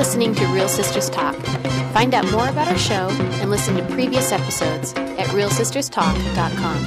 listening to Real Sisters Talk. Find out more about our show and listen to previous episodes at realsisterstalk.com.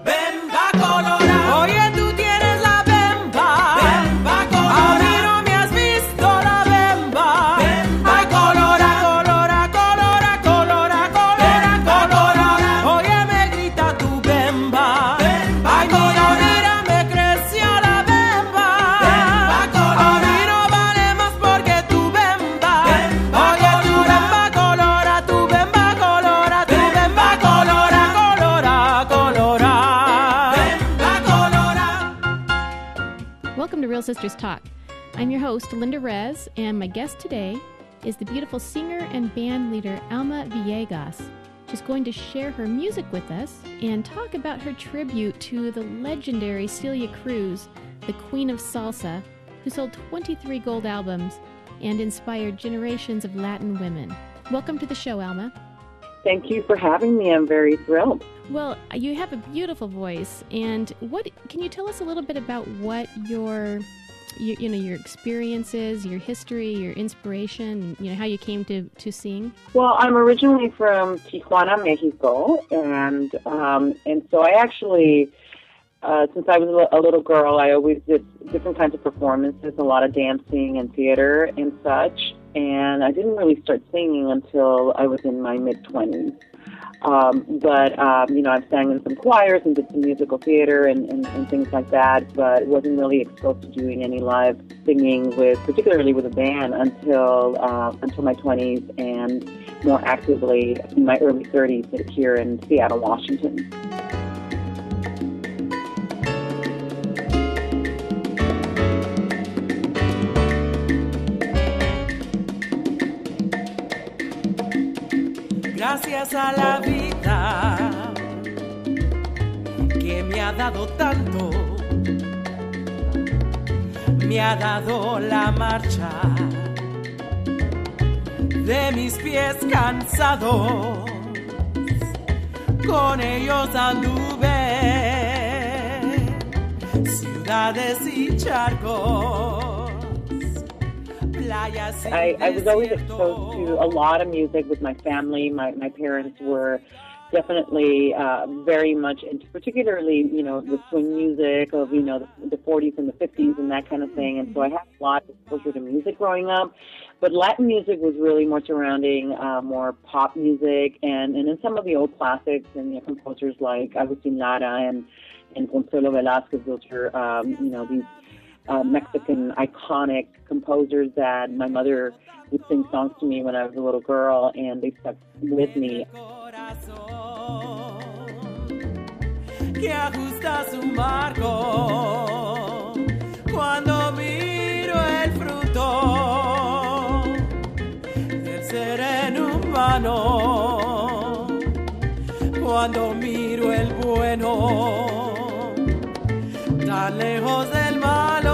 Bemba colorada, oye, tú tienes la bemba. Bemba colorada, a mí no me has visto la bemba. Bemba colorada, colora, colora, colora, colora, colora. Oye, me grita tu bemba. Bemba ay, mira, me creció la bemba. Bemba colorada, a mí no vale más porque tu bemba. Bemba oye, tu bemba colora, tu bemba colora, tu bemba colora, colora, colora. Welcome to Real Sisters Talk. I'm your host, Linda Rez, and my guest today is the beautiful singer and band leader, Alma Villegas. She's going to share her music with us and talk about her tribute to the legendary Celia Cruz, the Queen of Salsa, who sold 23 gold albums and inspired generations of Latin women. Welcome to the show, Alma. Thank you for having me. I'm very thrilled. Well, you have a beautiful voice, and what can you tell us a little bit about what your experiences, your history, your inspiration, how you came to sing? Well, I'm originally from Tijuana, Mexico, and so I actually, since I was a little girl, I always did different kinds of performances, a lot of dancing and theater and such, and I didn't really start singing until I was in my mid-20s. I've sang in some choirs and did some musical theater and things like that, but wasn't really exposed to doing any live singing particularly with a band until my 20s and more actively in my early 30s here in Seattle, Washington. Gracias a la vida que me ha dado tanto, me ha dado la marcha de mis pies cansados, con ellos anduve ciudades y charcos. I was always exposed to a lot of music with my family. My parents were definitely very much into, particularly, the swing music of, the 40s and the 50s and that kind of thing. And so I had a lot of exposure to music growing up. But Latin music was really more surrounding more pop music and in some of the old classics and composers like Agustin Lara and Consuelo Velasquez. Those are, these Mexican iconic composers that my mother would sing songs to me when I was a little girl, and they stuck with me. Que ajusta su marco cuando miro el fruto del ser humano, cuando miro el bueno tan lejos del malo,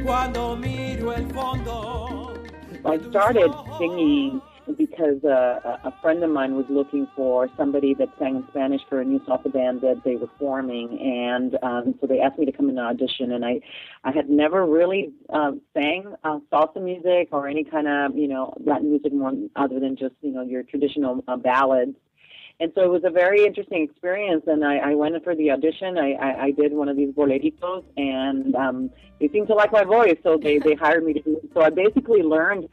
cuando miro el fondo. I started singing because a friend of mine was looking for somebody that sang in Spanish for a new salsa band that they were forming, and so they asked me to come in and audition, and I had never really sang salsa music or any kind of, Latin music more other than just, your traditional ballads. And so it was a very interesting experience, and I went in for the audition. I did one of these boleritos, and they seemed to like my voice, so they hired me to do it. So I basically learned,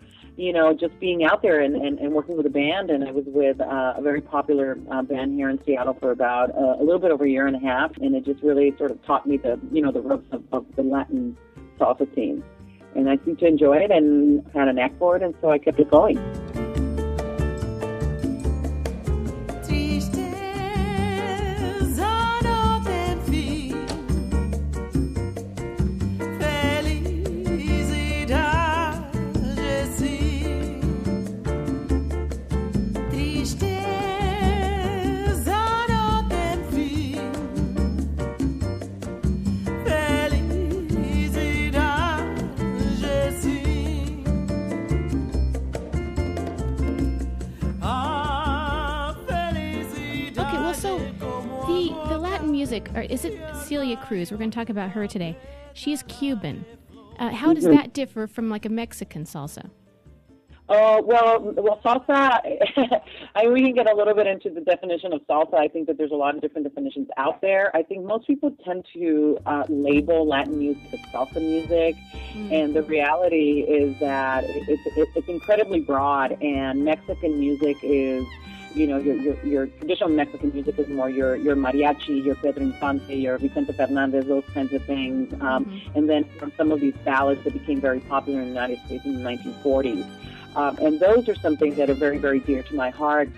just being out there and working with a band, and I was with a very popular band here in Seattle for about a little bit over a year and a half, and it just really sort of taught me the ropes of the Latin salsa scene. And I seemed to enjoy it and had a knack for it, and so I kept it going. Music, or is it Celia Cruz? We're going to talk about her today. She's Cuban. How does that differ from like a Mexican salsa? Well, salsa, we can get a little bit into the definition of salsa. I think that there's a lot of different definitions out there. I think most people tend to label Latin music as salsa music, and the reality is that it's incredibly broad, and Mexican music is, you know, your traditional Mexican music is more your mariachi, your Pedro Infante, your Vicente Fernandez, those kinds of things. And then from some of these ballads that became very popular in the United States in the 1940s. And those are something that are very, very dear to my heart.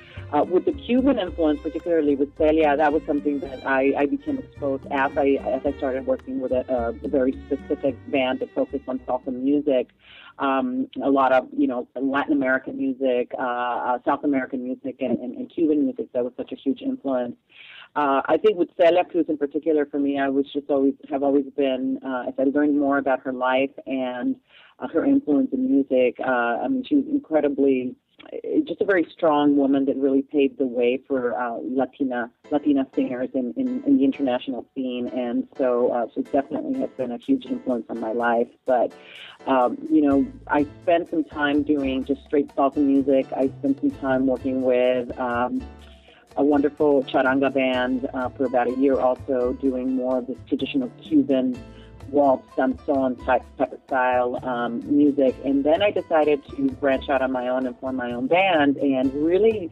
With the Cuban influence, particularly with Celia, that was something that I became exposed as I started working with a very specific band that focused on salsa music. A lot of, you know, Latin American music, South American music, and Cuban music. That was such a huge influence. I think with Celia Cruz in particular, for me, I was just have always been, as I learned more about her life and her influence in music, I mean, she was incredibly, just a very strong woman that really paved the way for Latina singers in the international scene, and so she definitely has been a huge influence on my life. But you know, I spent some time doing just straight salsa music. I spent some time working with a wonderful charanga band for about a year, also doing more of this traditional Cuban waltz, danzón type of style music. And then I decided to branch out on my own and form my own band and really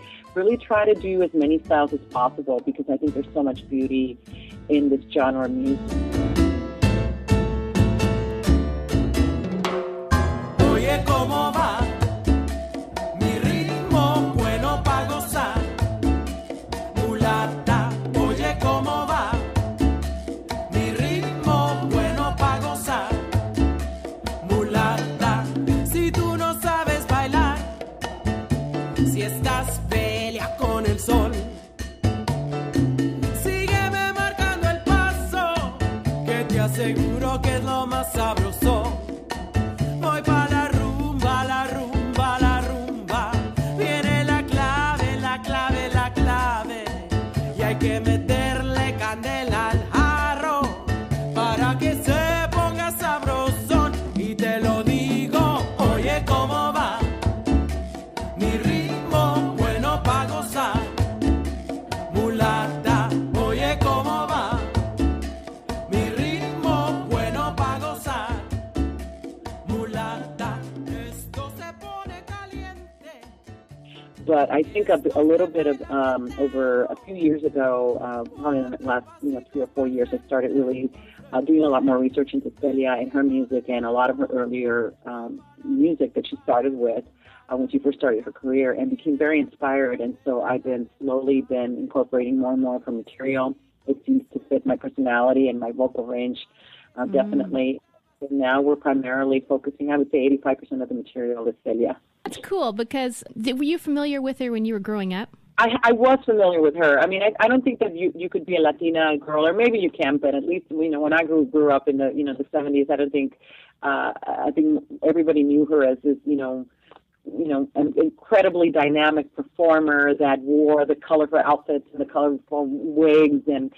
try to do as many styles as possible, because I think there's so much beauty in this genre of music. Oye, ¿cómo va? Mi ritmo bueno pa' gozar. Mulata, oye, ¿cómo va? Mi ritmo bueno pa' gozar. Mulata, si tú no sabes bailar, si estás pelea con el sol, sígueme marcando el paso, que te aseguro que es lo más sabroso. Voy pa' la rumba, la rumba, la rumba. Viene la clave, la clave, la clave. Y hay que meterle candela al jarro para que se ponga sabrosón. Y te lo digo, oye, ¿cómo va? Mi ritmo bueno pa' gozar. Mulata, oye, ¿cómo va? Mi ritmo bueno pa' gozar. But I think a little bit of over a few years ago, probably in the last 3 or 4 years, I started really doing a lot more research into Celia and her music and a lot of her earlier music that she started with when she first started her career, and became very inspired. And so I've slowly been incorporating more and more of her material. It seems to fit my personality and my vocal range definitely. And now we're primarily focusing, I would say 85% of the material is Celia. That's cool, because were you familiar with her when you were growing up? I was familiar with her. I mean, I don't think that you could be a Latina girl, or maybe you can, but at least, when I grew up in the, the 70s, I don't think, I think everybody knew her as this, an incredibly dynamic performer that wore the colorful outfits and the colorful wigs and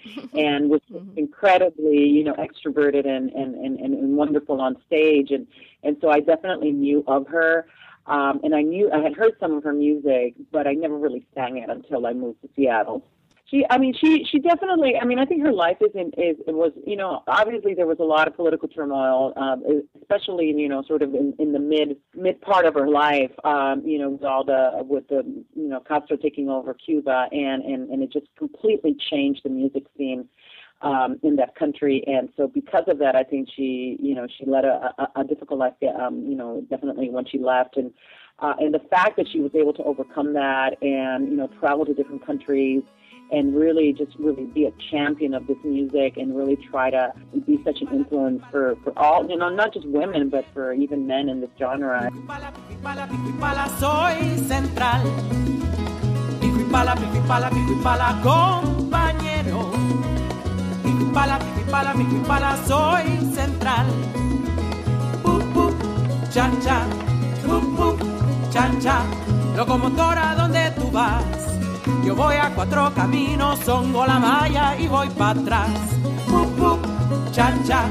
was incredibly, extroverted and wonderful on stage. And so I definitely knew of her. And I had heard some of her music, but I never really sang it until I moved to Seattle. She definitely, I think her life was, obviously there was a lot of political turmoil, especially, sort of in the mid part of her life, with the Castro taking over Cuba, and it just completely changed the music scene in that country. And so because of that, I think she led a difficult life, definitely when she left. And the fact that she was able to overcome that and, travel to different countries and really be a champion of this music and really try to be such an influence for all, not just women, but for even men in this genre. Soy central. Pico y pala, compañero. Pico y pala, soy central. Cha, cha, cha, cha. Locomotora, ¿dónde tú vas? Yo voy a 4 caminos, songo la malla y voy para atrás. Cha, cha,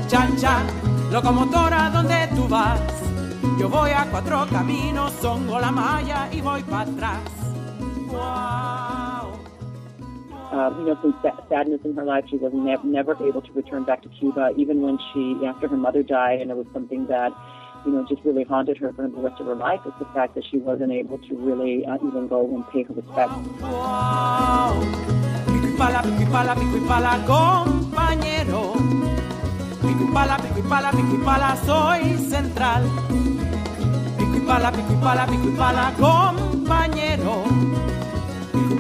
chan, chan, locomotora, ¿dónde tú vas? Yo voy a cuatro caminos, songo la malla y voy para atrás. Wow. Some sadness in her life. She was never able to return back to Cuba, even when after her mother died, and it was something that, just really haunted her for the rest of her life, is the fact that she wasn't able to really even go and pay her respects. Wow. Pico y pala, compañero. Pico y pala, soy central. Pico y pala, compañero. Pico y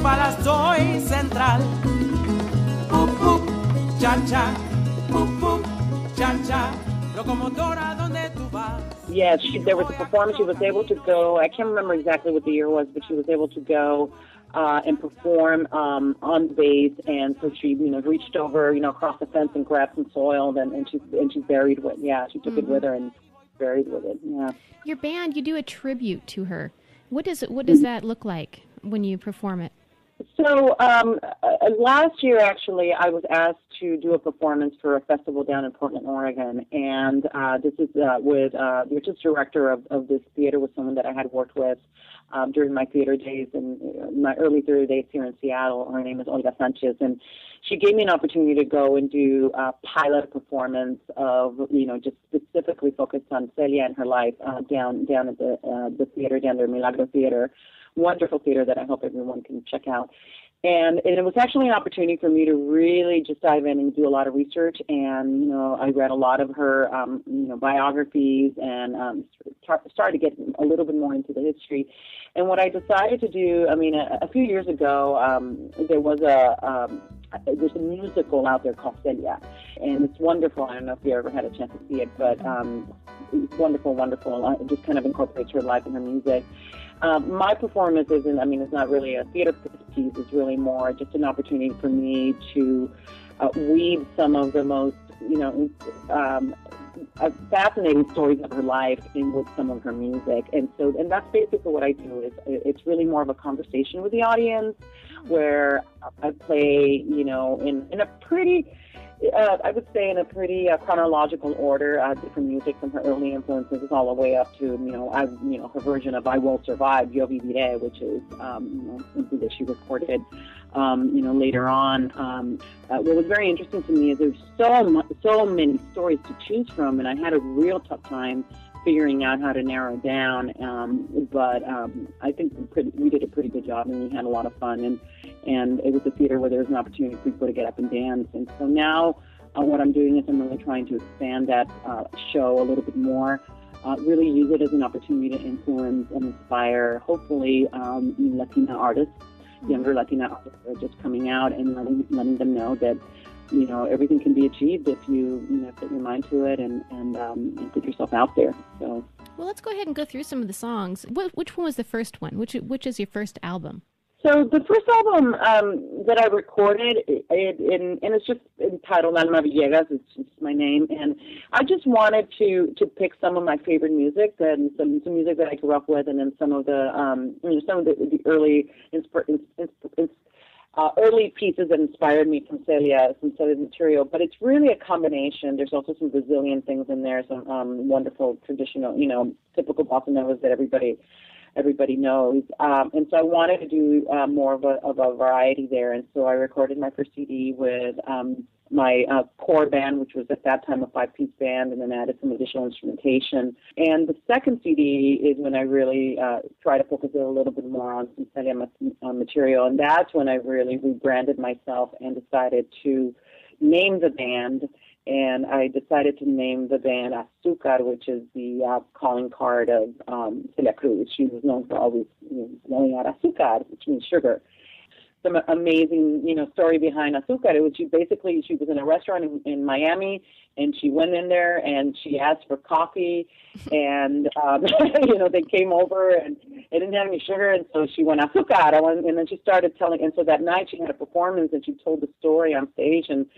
pala, soy central. Pup, pup, chan, chan. Pup, pup, chan, chan. Locomotora, ¿dónde tú vas? Yeah, there was a performance. She was able to go, I can't remember exactly what the year was, but she was able to go and perform on the base, and so she, reached over, across the fence and grabbed some soil, and she buried with, she took it with her and buried with it. Yeah. Your band, you do a tribute to her. What does that look like when you perform it? So last year, actually, I was asked to do a performance for a festival down in Portland, Oregon, and this is with the artistic director of this theater, was someone that I had worked with during my theater days and my early theater days here in Seattle. Her name is Olga Sanchez, and she gave me an opportunity to go and do a pilot performance of, just specifically focused on Celia and her life down at the theater, down there, Milagro Theater. Wonderful theater that I hope everyone can check out. And it was actually an opportunity for me to really just dive in and do a lot of research. And, I read a lot of her, biographies and started to get a little bit more into the history. And what I decided to do, a few years ago, there's a musical out there called Celia. And it's wonderful. I don't know if you ever had a chance to see it, but it's wonderful. It just kind of incorporates her life and her music. My performance it's not really a theater piece. It's really more just an opportunity for me to weave some of the most, fascinating stories of her life in with some of her music. And that's basically what I do. It's really more of a conversation with the audience, where I play, in a pretty, I would say in a pretty chronological order, different music from her early influences all the way up to, her version of I Will Survive, Yo Viviré, which is, something that she recorded, later on. What was very interesting to me is there's so many stories to choose from, and I had a real tough time figuring out how to narrow it down. But I think we did a pretty good job, and we had a lot of fun. And it was a theater where there was an opportunity for people to get up and dance. And so now what I'm doing is I'm really trying to expand that show a little bit more, really use it as an opportunity to influence and inspire, hopefully, Latina artists, younger Latina artists that are just coming out, and letting them know that, everything can be achieved if you put your mind to it and put yourself out there. So, well, let's go ahead and go through some of the songs. Which one was the first one? Which is your first album? So the first album that I recorded, and it's just entitled Alma Villegas. It's just my name, and I just wanted to pick some of my favorite music and some music that I grew up with, and then some of the early early pieces that inspired me from Celia's material. But it's really a combination. There's also some Brazilian things in there, some wonderful traditional, typical bossa novas that everybody knows. And so I wanted to do more of a variety there. And so I recorded my first CD with my core band, which was at that time a 5-piece band, and then added some additional instrumentation. And the second CD is when I really try to focus it a little bit more on some Celia material. And that's when I really rebranded myself and decided to name the band. And I decided to name the band Azúcar, which is the calling card of Celia Cruz. She was known for always blowing out azúcar, which means sugar. Some amazing, story behind Azúcar. It was she was in a restaurant in Miami, and she went in there and she asked for coffee, and they came over and they didn't have any sugar, and so she went Azúcar, and then she started telling. And so that night she had a performance and she told the story on stage, and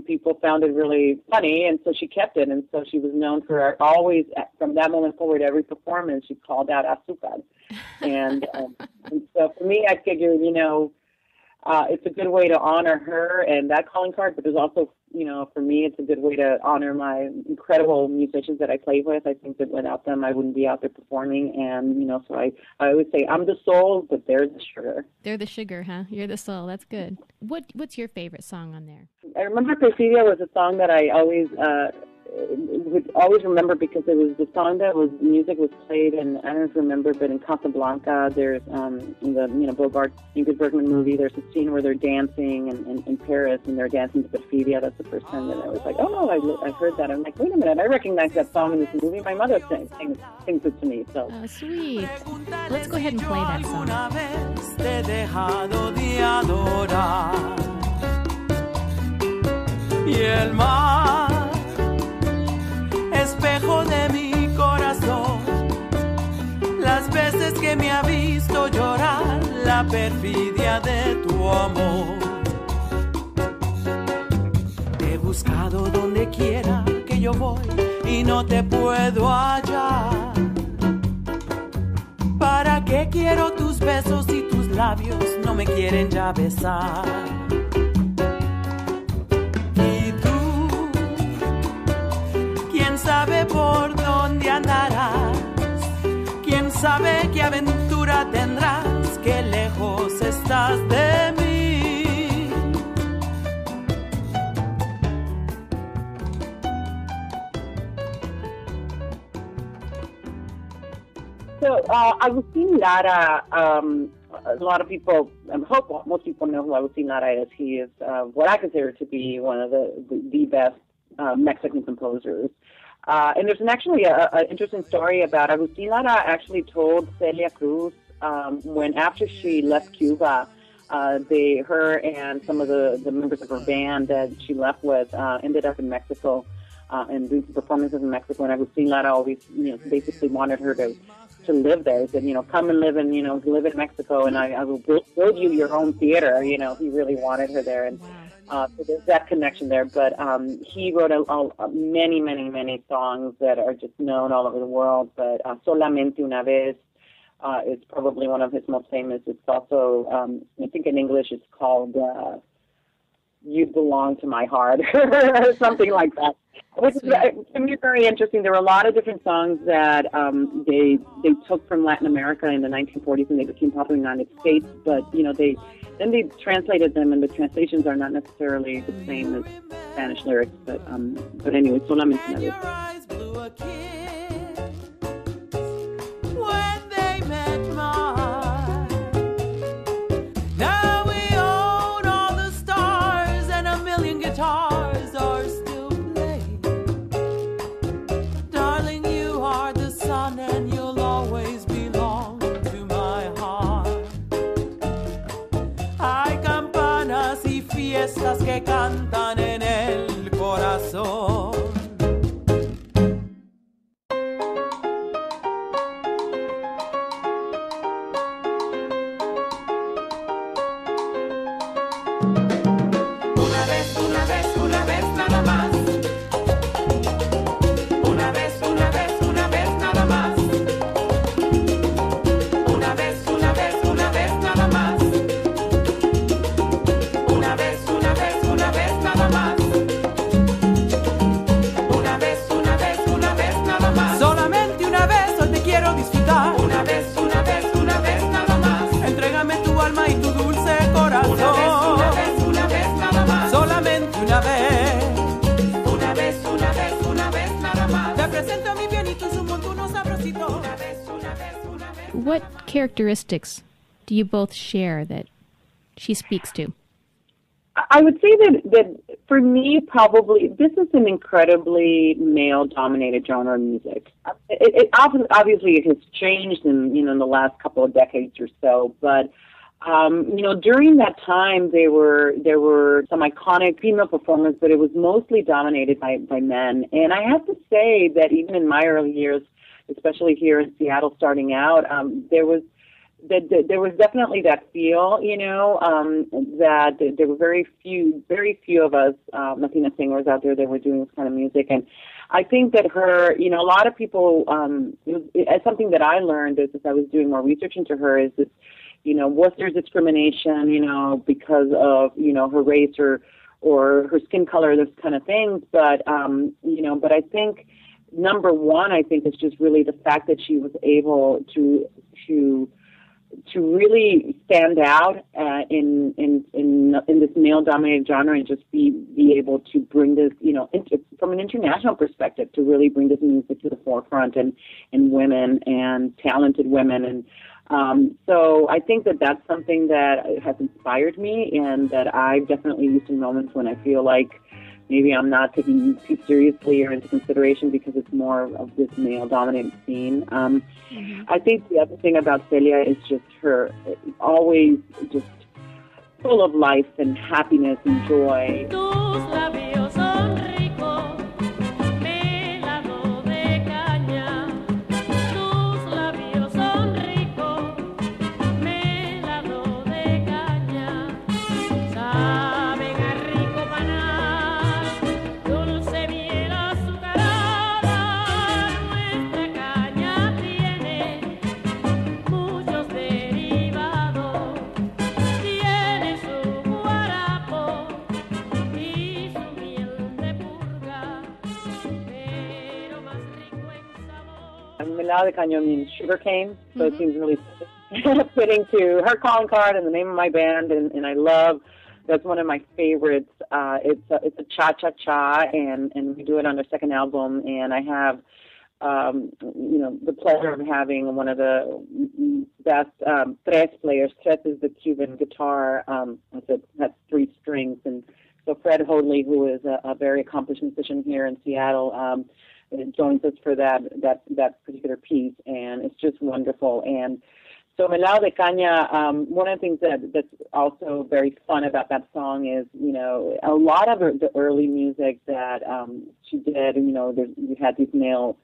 people found it really funny, and so she kept it, and so she was known for always, from that moment forward, every performance she called out Azúcar, and so for me, I figured, it's a good way to honor her and that calling card, but there's also, for me, it's a good way to honor my incredible musicians that I play with. I think that without them, I wouldn't be out there performing. And, so I always say I'm the soul, but they're the sugar. They're the sugar, huh? You're the soul. That's good. What's your favorite song on there? I remember Perfidia was a song that I always would always remember because it was the song that music was played, and I don't remember, but in Casablanca, there's in the Bogart Ingrid Bergman movie, there's a scene where they're dancing in Paris, and they're dancing to Perfidia. That's the first time that I was like, oh no, I heard that. I'm like, wait a minute, I recognize that song in this movie. My mother sings it to me. So sweet. Let's go ahead and play that song. Y el mar, espejo de mi corazón, las veces que me ha visto llorar la perfidia de tu amor. Te he buscado donde quiera que yo voy y no te puedo hallar. ¿Para qué quiero tus besos si tus labios no me quieren ya besar? ¿Quién sabe por dónde andarás? ¿Quién sabe qué aventura tendrás? Qué lejos estás de mí. So Agustin Lara, a lot of people, I hope most people know who Agustin Lara is. He is what I consider to be one of the best Mexican composers. And there's actually an interesting story about Agustin Lara actually told Celia Cruz when after she left Cuba, her and some of the members of her band that she left with ended up in Mexico and doing some performances in Mexico. And Agustin Lara always, basically wanted her to live there. He said, come and live in Mexico, and I will build you your own theater. He really wanted her there. And so there's that connection there. But he wrote many, many, many songs that are just known all over the world. But Solamente una vez is probably one of his most famous. It's also, I think in English it's called You Belong to My Heart, or something like that. Which is to me very interesting. There were a lot of different songs that they took from Latin America in the 1940s and they became popular in the United States. But they translated them, and the translations are not necessarily the same as Spanish lyrics. But anyway, Solamente una vez. Fiestas que cantan en el corazón. Una vez nada más. Una vez nada más. Una vez nada más. Una vez nada más. Una vez nada más. Solamente una vez hoy te quiero disfrutar. Una vez nada más. Entrégame tu alma y tu dulce corazón. Una vez nada más. Solamente una vez. Una vez nada más. Te presento mi bien y tú un montuno sabrosito. Una vez. What characteristics do you both share that she speaks to? I would say that for me, probably, this is an incredibly male-dominated genre of music. It obviously it has changed in the last couple of decades or so, but during that time there were some iconic female performers, but it was mostly dominated by men. And I have to say that even in my early years, especially here in Seattle, starting out, there was definitely that feel, that there were very few of us Latina singers out there that were doing this kind of music. And I think that her, a lot of people, it's something that I learned as I was doing more research into her, is was there discrimination, because of, her race or her skin color, those kind of things. But, but I think number one, I think is just really the fact that she was able to really stand out in this male-dominated genre and just be able to bring this, from an international perspective, to really bring this music to the forefront and women and talented women. And so I think that that's something that has inspired me, and that I've definitely used in moments when I feel like maybe I'm not taken too seriously or into consideration because it's more of this male-dominant scene. I think the other thing about Celia is just her always just full of life and happiness and joy. Melao de Caña means sugarcane, so it seems really fitting to her calling card and the name of my band, and I love, that's one of my favorites. It's a cha-cha-cha, and we do it on their second album, and I have, the pleasure of having one of the best tres players. Tres is the Cuban guitar, it has 3 strings, and so Fred Hoadley, who is a very accomplished musician here in Seattle, joins us for that particular piece, and it's just wonderful. And so Melao de Caña, one of the things that's also very fun about that song is, a lot of the early music that she did, we had these male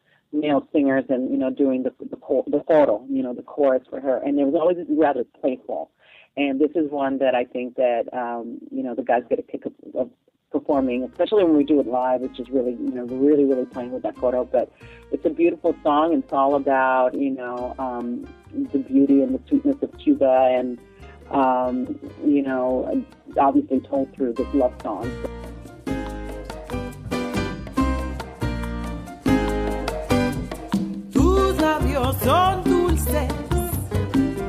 singers and, doing the coro, the chorus for her, and it was always rather playful. And this is one that I think that, the guys get a kick of performing, especially when we do it live, which is really, really, really playing with that coro. But it's a beautiful song, and it's all about, the beauty and the sweetness of Cuba, and, obviously told through this love song. Tus labios son dulces,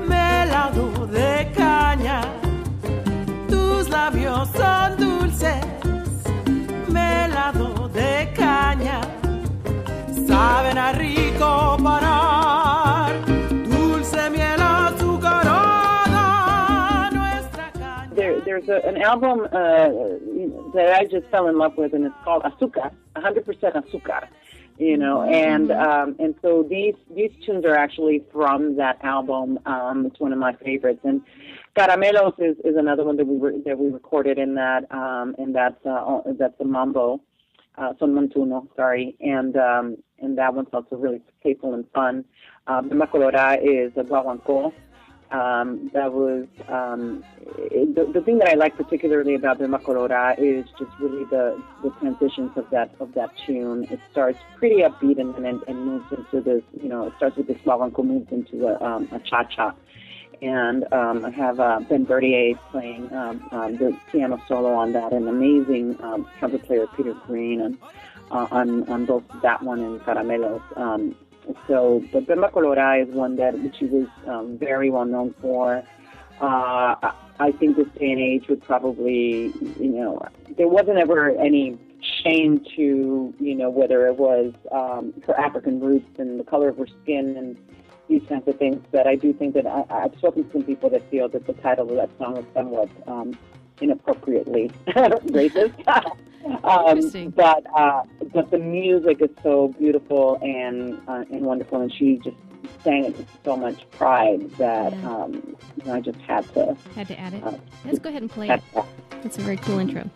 melado de caña. Tus labios son dulces, melado de caña, saben a rico parar, dulce miel azucarada, nuestra caña. There's an album that I just fell in love with, and it's called Azúcar, 100% Azúcar, and so these tunes are actually from that album. It's one of my favorites, and Caramelos is another one that we recorded in that, and that's a mambo, son montuno, sorry, and that one's also really playful and fun. Bemba Colora is a guaguancó. That was the thing that I like particularly about Bemba Colora is just really the transitions of that tune. It starts pretty upbeat and moves into this, it starts with this guaguancó, moves into a cha-cha. And I have Ben Bertier playing the piano solo on that, and amazing trumpet player Peter Green on both that one and Caramelos. So, but Bemba Colora is one that she was very well known for. I think this day and age would probably, there wasn't ever any shame to, whether it was her African roots and the color of her skin and these kinds of things. But I do think that I've spoken to some people that feel that the title of that song is somewhat inappropriately racist. But the music is so beautiful and wonderful, and she just sang it with so much pride that I just had to add it. Let's go ahead and play it. It's a very cool intro.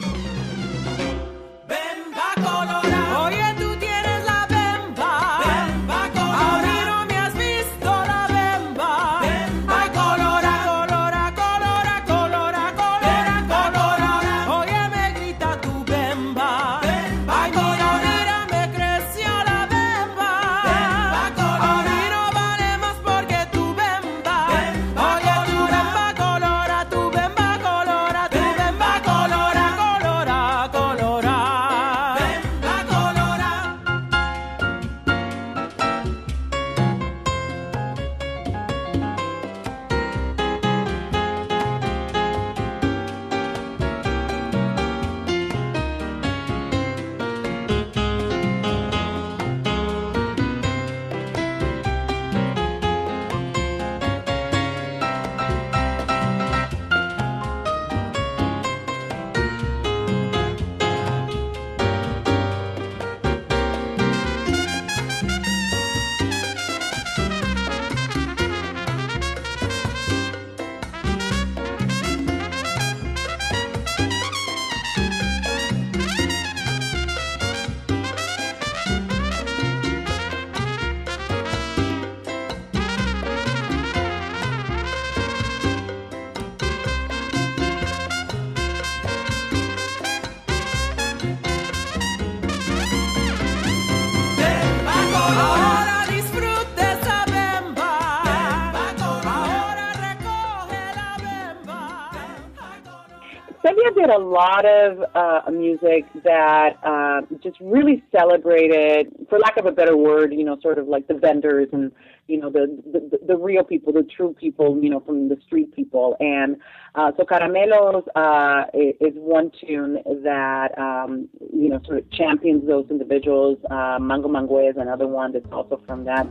Celia did a lot of music that just really celebrated, for lack of a better word, sort of like the vendors and, the real people, the true people, from the street people. And so Caramelos is one tune that, sort of champions those individuals. Mango Mango is another one that's also from that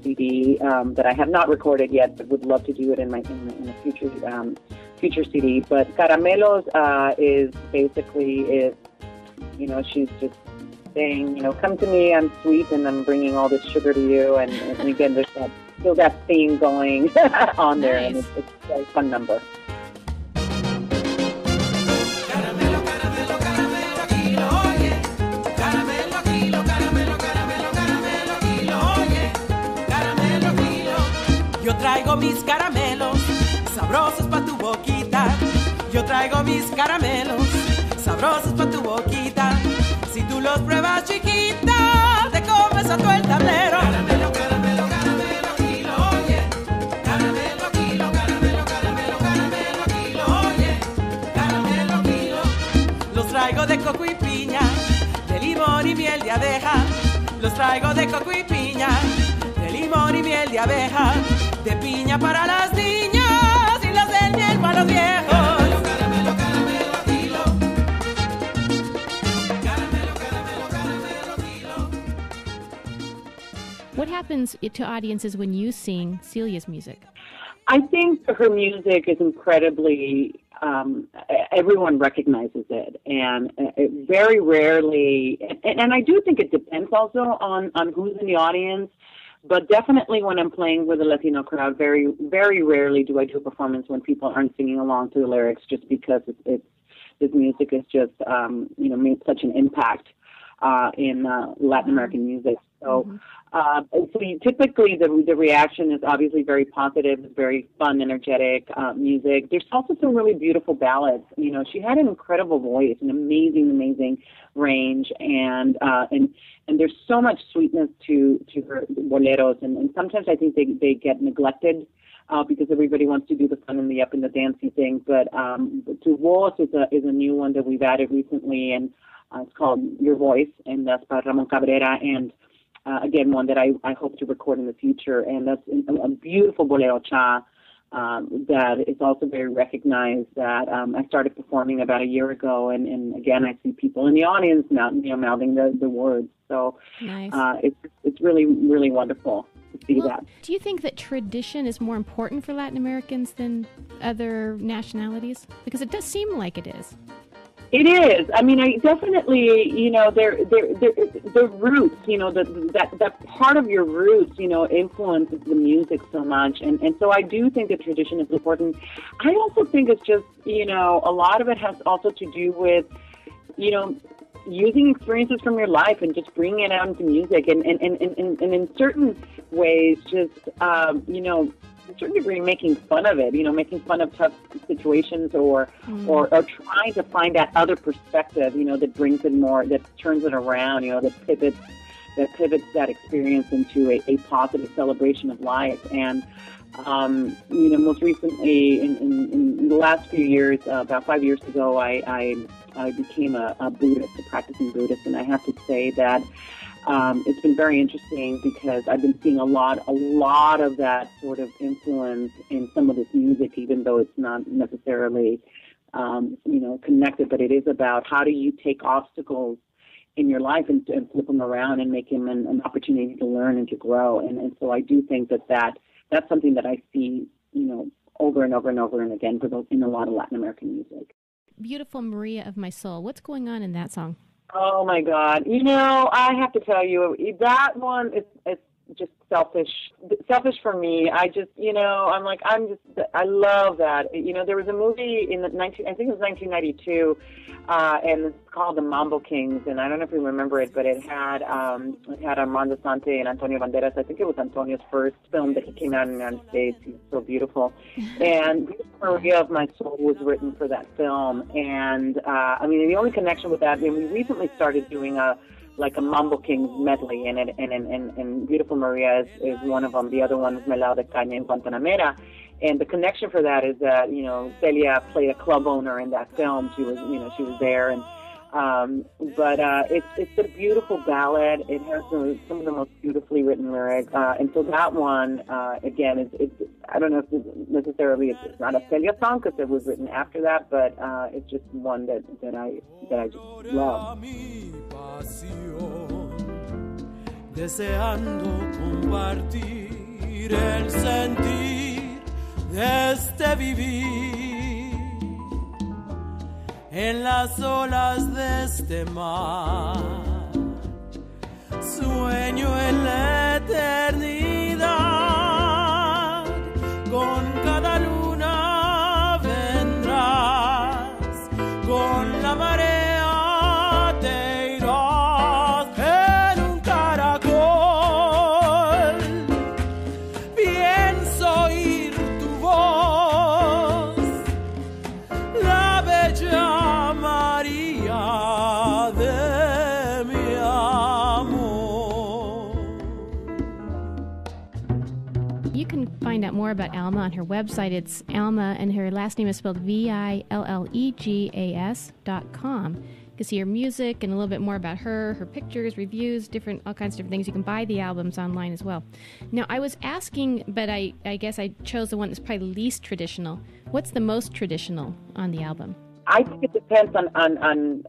CD that I have not recorded yet, but would love to do it in a future CD. But Caramelos is basically she's just saying, come to me, I'm sweet, and I'm bringing all this sugar to you. And again, there's still that theme going on there, Nice. and it's a very fun number. Yo traigo mis caramelos, sabrosos pa' tu boquita. Yo traigo mis caramelos, sabrosos pa' tu boquita. Si tú los pruebas, chiquita, te comes a todo el tablero. Caramelo, caramelo, caramelo, kilo, oye. Caramelo, kilo, caramelo, caramelo, caramelo, kilo, oye. Caramelo, kilo. Los traigo de coco y piña, de limón y miel de abeja. Los traigo de coco y piña, de limón y miel de abeja. De piña para las niñas y las del miel para los viejos. Caramelo, caramelo, caramelo, kilo. Caramelo, caramelo, caramelo, kilo. What happens to audiences when you sing Celia's music? I think her music is incredibly, everyone recognizes it, and it very rarely, and I do think it depends also on who's in the audience, but definitely when I'm playing with a Latino crowd, very, very rarely do I do a performance when people aren't singing along to the lyrics, just because this music has just, made such an impact in Latin American music. So, typically the reaction is obviously very positive. It's very fun, energetic music. There's also some really beautiful ballads. She had an incredible voice, an amazing range, and there's so much sweetness to her boleros, and sometimes I think they get neglected because everybody wants to do the fun and the up and the dancey thing. But Tu Voz is a new one that we've added recently, and it's called Your Voice, and that's by Ramon Cabrera, and again, one that I hope to record in the future. And that's a beautiful bolero cha that is also very recognized, that I started performing about a year ago, and again, I see people in the audience mouthing the words. So Nice. It's really, really wonderful to see that. Do you think that tradition is more important for Latin Americans than other nationalities? Because it does seem like it is. It is. I mean, I definitely, the roots, that part of your roots, influences the music so much. And so I do think that tradition is important. I also think it's just, a lot of it has also to do with, using experiences from your life and just bringing it out into music. And in certain ways, just, to a certain degree, making fun of it, making fun of tough situations or trying to find that other perspective, that brings it more, that turns it around, that pivots that experience into a positive celebration of life. And, most recently in the last few years, about 5 years ago, I became a Buddhist, a practicing Buddhist, and I have to say that it's been very interesting because I've been seeing a lot of that sort of influence in some of this music, even though it's not necessarily, connected, but it is about how do you take obstacles in your life and flip them around and make them an opportunity to learn and to grow. And so I do think that's something that I see, over and over and over and again in a lot of Latin American music. Beautiful Maria of My Soul. What's going on in that song? Oh my God! I have to tell you, that one is just selfish for me. I just, I love that. There was a movie in I think it was 1992, and it's called The Mambo Kings, and I don't know if you remember it, but it had Armando Sante and Antonio Banderas. I think it was Antonio's first film that he came out in the United States. He was so beautiful. And Maria of My Soul was written for that film, and the only connection with that, we recently started doing a Mambo Kings medley, and Beautiful Maria is one of them. The other one is Melao de Caña en Guantanamera. And the connection for that is that, you know, Celia played a club owner in that film. She was, you know, she was there. And but it's a beautiful ballad. It has some of the most beautifully written lyrics. And so that one, again, I don't know if necessarily it's not a Celia song because it was written after that, but it's just one that I just love. Deseando compartir el sentir de este vivir en las olas de este mar, sueño en la eternidad, con cada luna vendrás, con la marea te irás en un caracol, pienso oír tu voz, la bella María de mi amor. You can find out more about Alma on her website. It's Alma, and her last name is spelled Villegas.com. You can see her music and a little bit more about her pictures, reviews, all kinds of different things. You can buy the albums online as well. Now, I was asking, but I guess I chose the one that's probably least traditional. What's the most traditional on the album? I think it depends on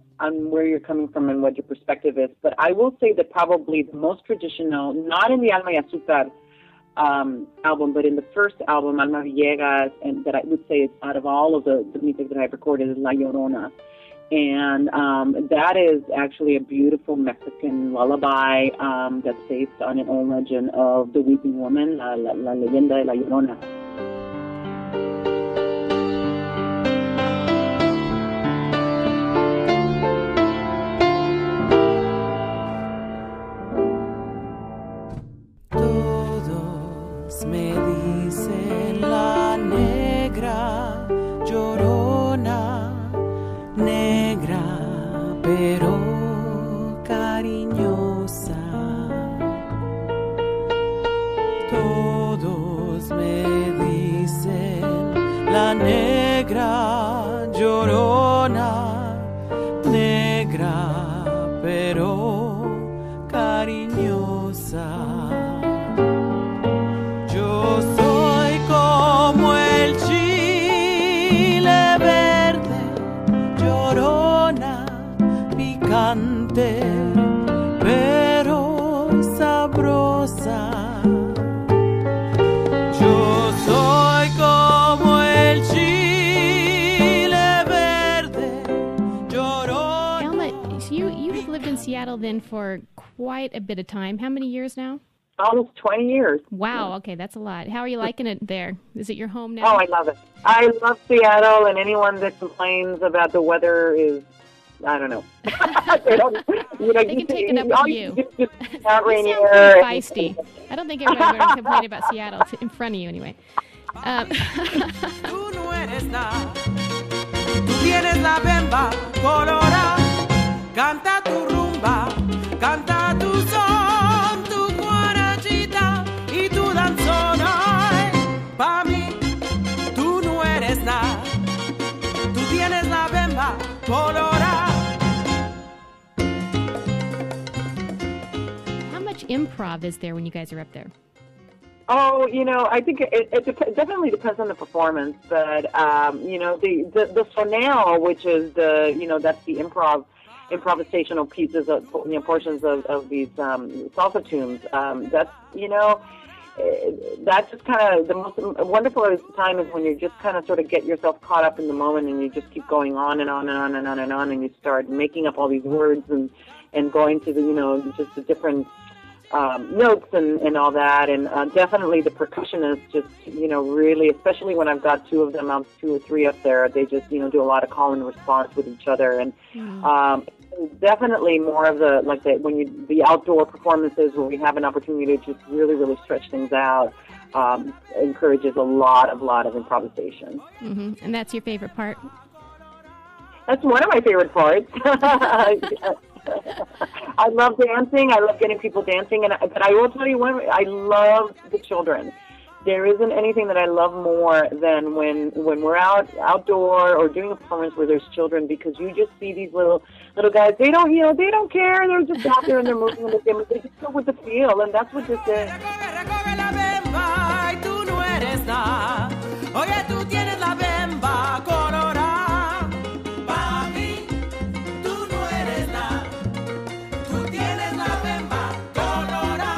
where you're coming from and what your perspective is. But I will say that probably the most traditional, not in the Alma y Azúcar album, but in the first album, Alma Villegas, and that I would say is out of all of the music that I've recorded is La Llorona. And that is actually a beautiful Mexican lullaby that's based on an old legend of the weeping woman, la leyenda de La Llorona. Todos me dicen la negra llorona, negra pero cariñosa. Todos me dicen la negra llorona, negra pero cariñosa. Yo soy como el chile verde, llorona, picante, pero sabrosa. Yo soy como el chile verde, llorona. Alma, so you have lived in Seattle then for quite a bit of time. How many years now? Almost 20 years. Wow, okay, that's a lot. How are you liking it there? Is it your home now? Oh, I love it. I love Seattle, and anyone that complains about the weather is, I don't know. They don't, you know, They can take it up with you. Not rainy You sound air. pretty feisty. I don't think everybody would complain about Seattle in front of you anyway. Tú no eres nada, tú tienes la bemba colorada, canta tu rumba, canta tu son, tu guarachita y tu danzona. Pa' mí, tú no eres nada, tú tienes la bemba colorada. How much improv is there when you guys are up there? Oh, you know, I think it definitely depends on the performance, but you know, the soneo, which is that's the improvisational pieces of, you know, portions of these salsa tunes. That's, you know, that's just kind of the most wonderful time is when you just kind of sort of get yourself caught up in the moment and you just keep going on and on and on and on and on, and you start making up all these words and going to the, you know, just the different notes and all that, and definitely the percussionists just, you know, really, especially when I've got two of them, two or three up there, they just, you know, do a lot of call and response with each other, and definitely more of the outdoor performances where we have an opportunity to just really stretch things out, encourages a lot of improvisation. Mm-hmm. And that's your favorite part? That's one of my favorite parts. I love dancing. I love getting people dancing, but I will tell you I love the children. there isn't anything that I love more than when we're outdoor or doing a performance where there's children, because you just see these little guys. They don't care. They're just out there and they're moving in the game. They just go with the feel, and that's what this is. Oye, tú tienes la bemba colorada. Pa' mí, tú no eres nada. Tú tienes la bemba colorada.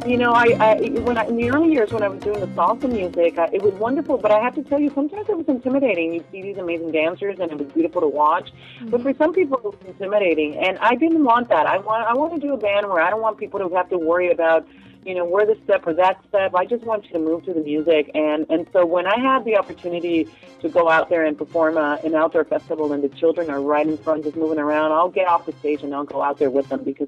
You know, in the early years when I was doing the salsa music, it was wonderful. But I have to tell you, sometimes it was intimidating. You see these amazing dancers, and it was beautiful to watch. Mm-hmm. But for some people, it was intimidating, and I didn't want that. I want to do a band where I don't want people to have to worry about, where this step or that step. I just want you to move to the music. And so when I had the opportunity to go out there and perform an outdoor festival, and the children are right in front, just moving around, I'll get off the stage and I'll go out there with them, because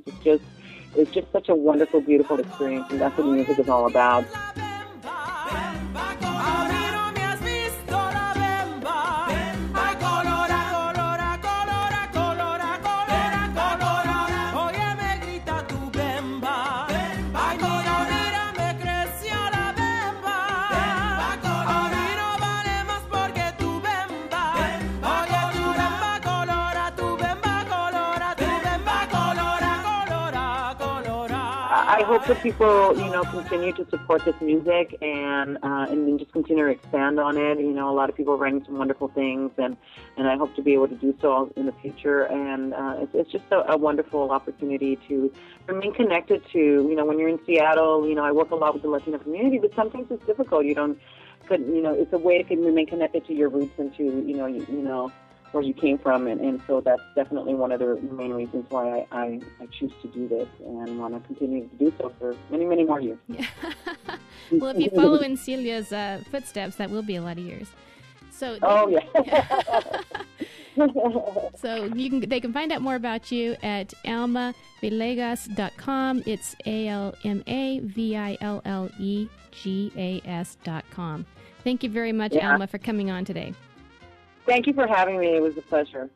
it's just such a wonderful, beautiful experience, and that's what music is all about. I hope that people, continue to support this music and then just continue to expand on it. A lot of people are writing some wonderful things, and I hope to be able to do so in the future. And it's just a wonderful opportunity to remain connected to, when you're in Seattle, I work a lot with the Latino community, but sometimes it's difficult. It's a way to remain connected to your roots and to, where you came from, and so that's definitely one of the main reasons why I choose to do this and want to continue to do so for many, many more years. Yeah. Well, if you follow in Celia's footsteps, that will be a lot of years. So, so they can find out more about you at almavillegas.com. It's ALMAVILLEGAS.com. Thank you very much, Alma, for coming on today. Thank you for having me. It was a pleasure.